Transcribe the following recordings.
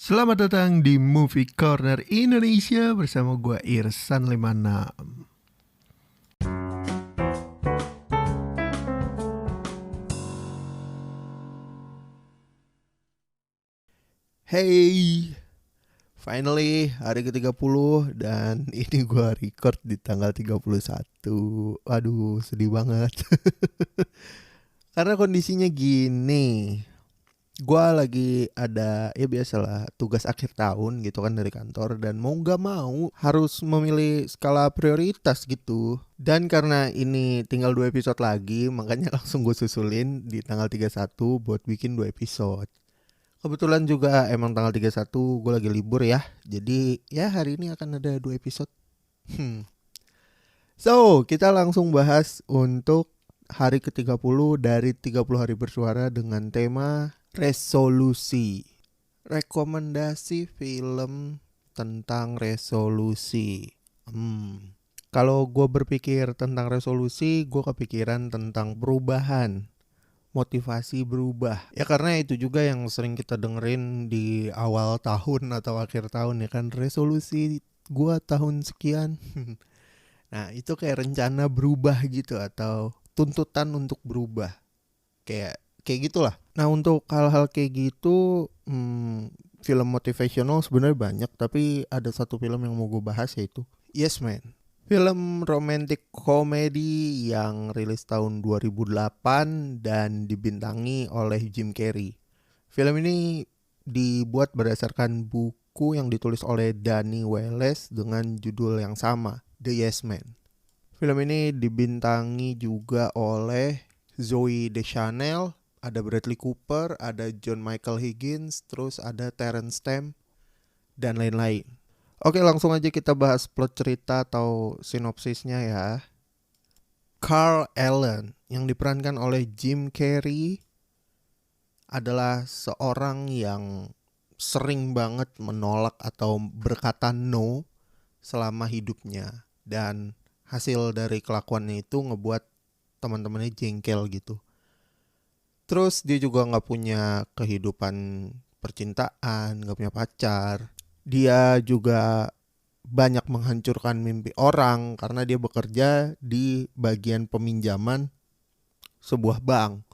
Selamat datang di Movie Corner Indonesia bersama gue Irsan 56. Hey, finally hari ke-30 dan ini gue record di tanggal 31. Aduh, sedih banget. Karena kondisinya gini. Gua lagi ada ya biasalah tugas akhir tahun gitu kan dari kantor dan mau nggak mau harus memilih skala prioritas gitu. Dan karena ini tinggal 2 episode lagi makanya langsung gue susulin di tanggal 31 buat bikin 2 episode. Kebetulan juga emang tanggal 31 gue lagi libur ya. Jadi ya hari ini akan ada 2 episode. So kita langsung bahas untuk hari ke-30 dari 30 hari bersuara dengan tema resolusi. Rekomendasi film tentang resolusi. Kalau gue berpikir tentang resolusi, gue kepikiran tentang perubahan, motivasi berubah. Ya karena itu juga yang sering kita dengerin di awal tahun atau akhir tahun ya kan, resolusi gue tahun sekian. Nah itu kayak rencana berubah gitu atau tuntutan untuk berubah. Kayak gitulah. Nah untuk hal-hal kayak gitu, film motivational sebenarnya banyak, tapi ada satu film yang mau gue bahas yaitu Yes Man. Film romantic comedy yang rilis tahun 2008 dan dibintangi oleh Jim Carrey. Film ini dibuat berdasarkan buku yang ditulis oleh Danny Wells dengan judul yang sama, The Yes Man. Film ini dibintangi juga oleh Zoe Deschanel, ada Bradley Cooper, ada John Michael Higgins, terus ada Terence Stamp, dan lain-lain. Oke, langsung aja kita bahas plot cerita atau sinopsisnya ya. Carl Allen yang diperankan oleh Jim Carrey adalah seorang yang sering banget menolak atau berkata no selama hidupnya. Dan hasil dari kelakuannya itu ngebuat teman-temannya jengkel gitu. Terus dia juga nggak punya kehidupan percintaan, nggak punya pacar. Dia juga banyak menghancurkan mimpi orang karena dia bekerja di bagian peminjaman sebuah bank.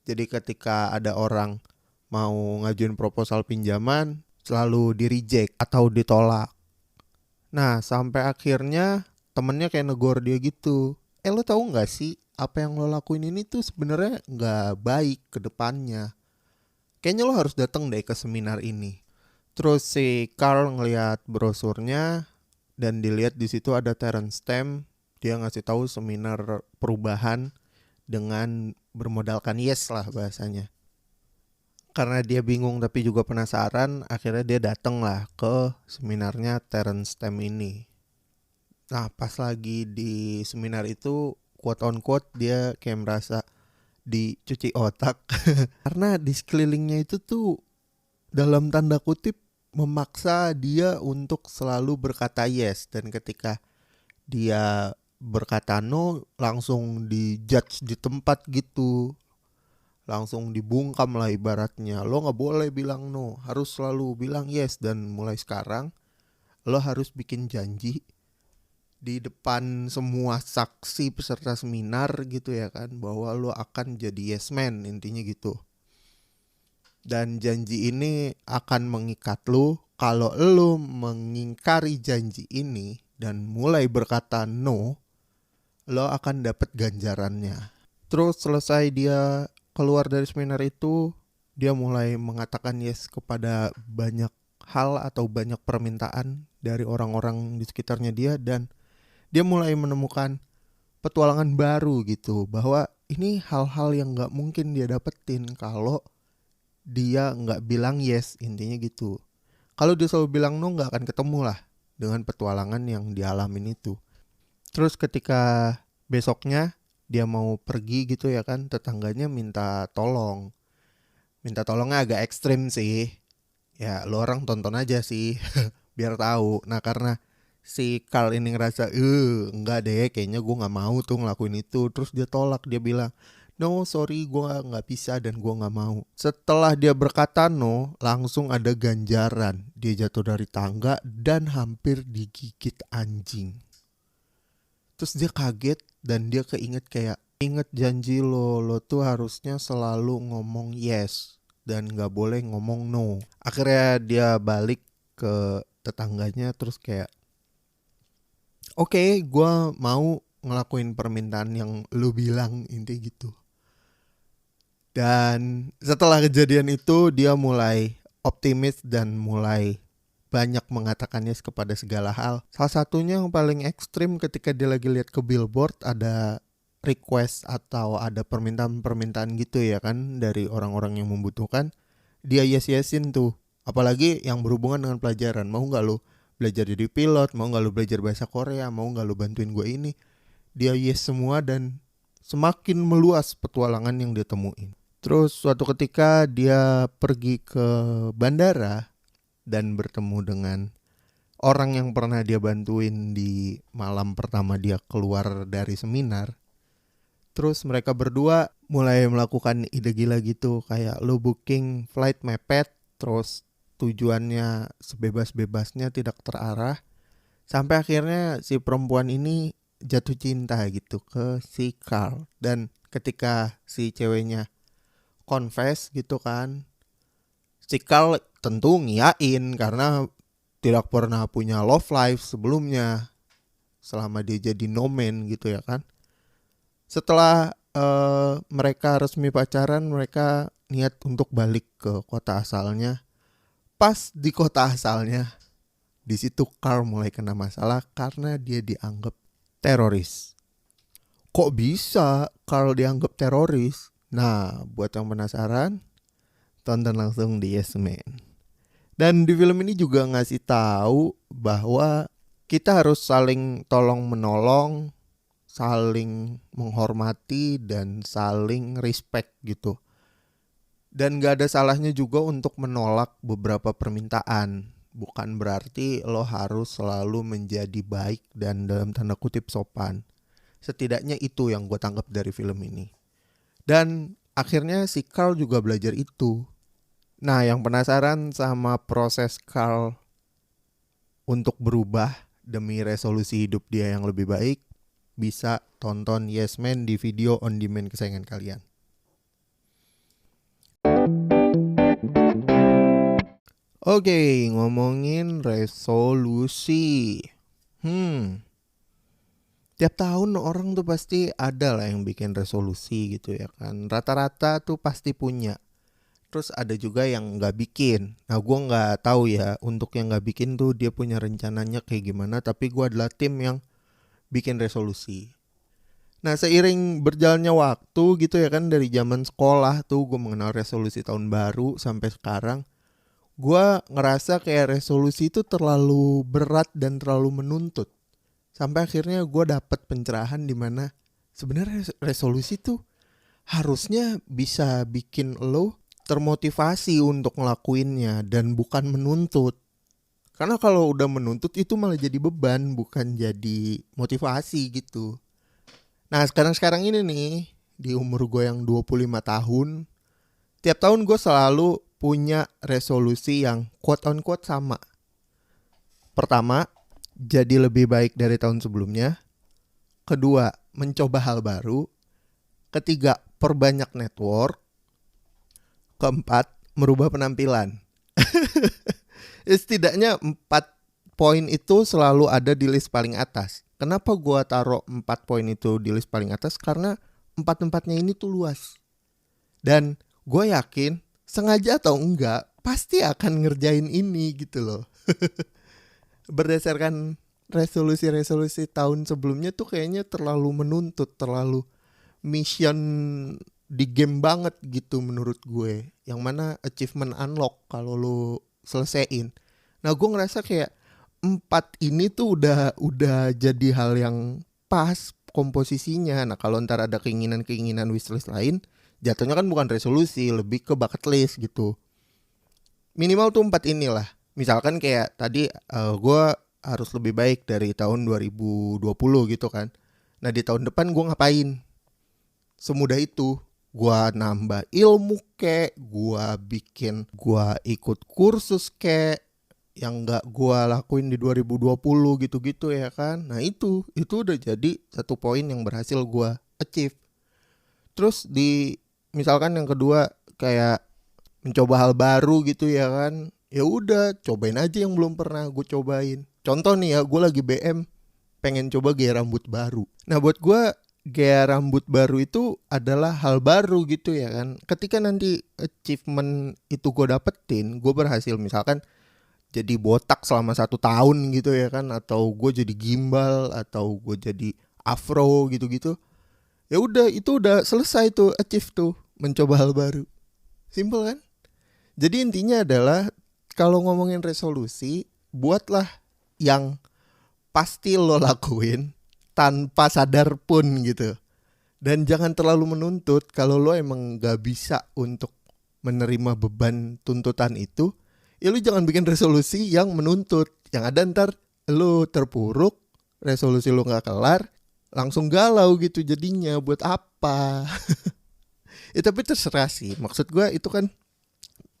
Jadi ketika ada orang mau ngajuin proposal pinjaman, selalu di-reject atau ditolak. Nah sampai akhirnya temennya kayak negor dia gitu. Lo tahu nggak sih apa yang lo lakuin ini tuh sebenarnya nggak baik ke depannya. Kayaknya lo harus datang deh ke seminar ini. Terus si Carl ngeliat brosurnya dan dilihat di situ ada Terence Stamp. Dia ngasih tahu seminar perubahan dengan bermodalkan yes lah bahasanya. Karena dia bingung tapi juga penasaran, akhirnya dia datang lah ke seminarnya Terence Stamp ini. Nah pas lagi di seminar itu quote on quote dia kayak merasa dicuci otak karena di sekelilingnya itu tuh dalam tanda kutip memaksa dia untuk selalu berkata yes, dan ketika dia berkata no langsung dijudge di tempat gitu, langsung dibungkam lah ibaratnya. Lo nggak boleh bilang no, harus selalu bilang yes, dan mulai sekarang lo harus bikin janji di depan semua saksi peserta seminar gitu ya kan, bahwa lo akan jadi yes man, intinya gitu. Dan janji ini akan mengikat lo. Kalau lo mengingkari janji ini dan mulai berkata no, lo akan dapat ganjarannya. Terus selesai dia keluar dari seminar itu, dia mulai mengatakan yes kepada banyak hal atau banyak permintaan dari orang-orang di sekitarnya dia, dan dia mulai menemukan petualangan baru gitu, bahwa ini hal-hal yang gak mungkin dia dapetin kalau dia gak bilang yes, intinya gitu. Kalau dia selalu bilang no gak akan ketemu lah dengan petualangan yang dialamin itu. Terus ketika besoknya dia mau pergi gitu ya kan, tetangganya minta tolong. Minta tolongnya agak ekstrim sih. Ya lo orang tonton aja sih biar tahu. Nah karena si Carl ini ngerasa enggak deh, kayaknya gue gak mau tuh ngelakuin itu. Terus dia tolak, dia bilang, no sorry gue nggak bisa dan gue nggak mau. Setelah dia berkata no, langsung ada ganjaran. Dia jatuh dari tangga dan hampir digigit anjing. Terus dia kaget dan dia keinget kayak, inget janji lo tuh harusnya selalu ngomong yes dan gak boleh ngomong no. Akhirnya dia balik ke tetangganya terus kayak, oke, gue mau ngelakuin permintaan yang lu bilang, intinya gitu. Dan setelah kejadian itu dia mulai optimis dan mulai banyak mengatakannya kepada segala hal. Salah satunya yang paling ekstrim ketika dia lagi lihat ke billboard ada request atau ada permintaan-permintaan gitu ya kan dari orang-orang yang membutuhkan. Dia yes-yesin tuh. Apalagi yang berhubungan dengan pelajaran. Mau gak lu belajar jadi pilot, mau gak lu belajar bahasa Korea, mau gak lu bantuin gue ini. Dia yes semua dan semakin meluas petualangan yang dia temuin. Terus suatu ketika dia pergi ke bandara dan bertemu dengan orang yang pernah dia bantuin di malam pertama dia keluar dari seminar. Terus mereka berdua mulai melakukan ide gila gitu, kayak lo booking flight mepet, terus tujuannya sebebas-bebasnya tidak terarah. Sampai akhirnya si perempuan ini jatuh cinta gitu ke si Carl. Dan ketika si ceweknya confess gitu kan, si Carl tentu ngiyain karena tidak pernah punya love life sebelumnya selama dia jadi no man gitu ya kan. Setelah mereka resmi pacaran, mereka niat untuk balik ke kota asalnya. Pas di kota asalnya, di situ Carl mulai kena masalah karena dia dianggap teroris. Kok bisa Carl dianggap teroris? Nah, buat yang penasaran, tonton langsung di Yes Man. Dan di film ini juga ngasih tahu bahwa kita harus saling tolong menolong, saling menghormati dan saling respect gitu. Dan gak ada salahnya juga untuk menolak beberapa permintaan. Bukan berarti lo harus selalu menjadi baik dan dalam tanda kutip sopan. Setidaknya itu yang gue tangkap dari film ini. Dan akhirnya si Carl juga belajar itu. Nah, yang penasaran sama proses Carl untuk berubah demi resolusi hidup dia yang lebih baik, bisa tonton Yes Man di video on demand kesayangan kalian. Oke, ngomongin resolusi. Tiap tahun orang tuh pasti ada lah yang bikin resolusi gitu ya kan. Rata-rata tuh pasti punya. Terus ada juga yang gak bikin. Nah gue gak tahu ya untuk yang gak bikin tuh dia punya rencananya kayak gimana. Tapi gue adalah tim yang bikin resolusi. Nah seiring berjalannya waktu gitu ya kan, dari zaman sekolah tuh gue mengenal resolusi tahun baru sampai sekarang. Gue ngerasa kayak resolusi itu terlalu berat dan terlalu menuntut. Sampai akhirnya gue dapet pencerahan di mana sebenarnya resolusi tuh harusnya bisa bikin lo termotivasi untuk ngelakuinnya dan bukan menuntut. Karena kalau udah menuntut itu malah jadi beban, bukan jadi motivasi gitu. Nah sekarang ini nih, di umur gue yang 25 tahun, tiap tahun gue selalu punya resolusi yang quote on quote sama. Pertama, jadi lebih baik dari tahun sebelumnya. Kedua, mencoba hal baru. Ketiga, perbanyak network. Keempat, merubah penampilan. Setidaknya 4 poin itu selalu ada di list paling atas. Kenapa gue taruh 4 poin itu di list paling atas? Karena 4-4-nya ini tuh luas. Dan gue yakin sengaja atau enggak pasti akan ngerjain ini gitu loh. Berdasarkan resolusi-resolusi tahun sebelumnya tuh kayaknya terlalu menuntut, terlalu mission di game banget gitu menurut gue. Yang mana achievement unlock kalau lo selesaiin. Nah gue ngerasa kayak 4 ini tuh udah jadi hal yang pas komposisinya. Nah kalau ntar ada keinginan-keinginan wishlist lain, jatuhnya kan bukan resolusi, lebih ke bucket list gitu. Minimal tuh 4 inilah. Misalkan kayak tadi gue harus lebih baik dari tahun 2020 gitu kan. Nah di tahun depan gue ngapain? Semudah itu. Gua nambah ilmu gua ikut kursus yang nggak gua lakuin di 2020 gitu-gitu ya kan. Nah itu udah jadi satu poin yang berhasil gua achieve. Terus misalkan yang kedua kayak mencoba hal baru gitu ya kan. Ya udah cobain aja yang belum pernah gue cobain. Contoh nih ya, gue lagi BM pengen coba gaya rambut baru. Nah buat gue gaya rambut baru itu adalah hal baru gitu ya kan. Ketika nanti achievement itu gue dapetin, gue berhasil misalkan jadi botak selama 1 tahun gitu ya kan, atau gue jadi gimbal, atau gue jadi afro gitu-gitu. Ya udah, itu udah selesai tuh, achieve tuh, mencoba hal baru. Simple kan? Jadi intinya adalah kalau ngomongin resolusi, buatlah yang pasti lo lakuin tanpa sadar pun gitu. Dan jangan terlalu menuntut. Kalau lo emang gak bisa untuk menerima beban tuntutan itu, ya lo jangan bikin resolusi yang menuntut. Yang ada ntar lo terpuruk, resolusi lo gak kelar, langsung galau gitu jadinya. Buat apa? Ya tapi terserah sih. Maksud gue itu kan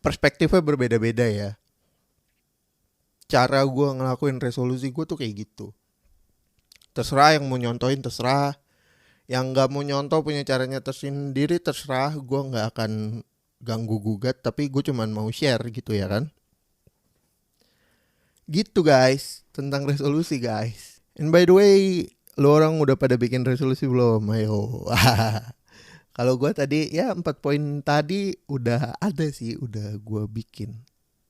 perspektifnya berbeda-beda ya. Cara gue ngelakuin resolusi gue tuh kayak gitu. Terserah, yang mau nyontoin terserah, yang gak mau nyontoh punya caranya tersendiri terserah. Gue gak akan ganggu gugat, tapi gue cuman mau share gitu ya kan. Gitu guys, tentang resolusi guys. And by the way, lo orang udah pada bikin resolusi belum? Ayo. Kalau gue tadi ya 4 poin tadi udah ada sih, udah gue bikin.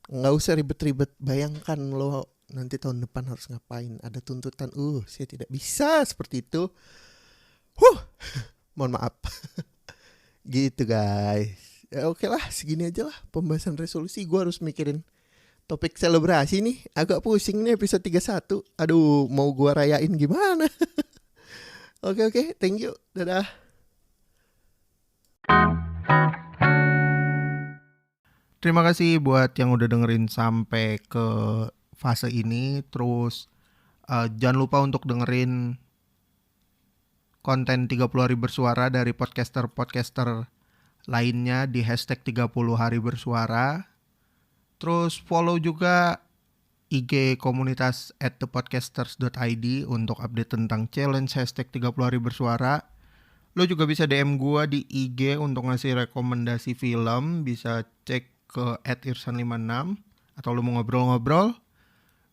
Nggak usah ribet-ribet, bayangkan lo nanti tahun depan harus ngapain. Ada tuntutan, saya tidak bisa seperti itu. Mohon maaf. Gitu guys. Ya oke lah, segini aja lah pembahasan resolusi. Gue harus mikirin topik selebrasi nih. Agak pusing nih episode 31. Aduh, mau gue rayain gimana? Oke, thank you. Dadah. Terima kasih buat yang udah dengerin sampai ke fase ini. Terus jangan lupa untuk dengerin konten 30 hari bersuara dari podcaster-podcaster lainnya di hashtag 30 hari bersuara. Terus follow juga IG komunitas @thepodcasters.id untuk update tentang challenge hashtag 30 hari bersuara. Lo juga bisa DM gue di IG untuk ngasih rekomendasi film. Bisa cek ke @irsan56. Atau lo mau ngobrol-ngobrol,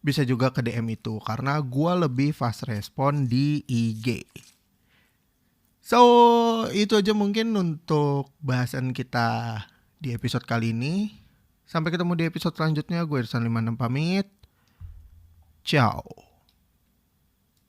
bisa juga ke DM itu. Karena gue lebih fast respon di IG. So, itu aja mungkin untuk bahasan kita di episode kali ini. Sampai ketemu di episode selanjutnya. Gue Irsan56 pamit. Ciao.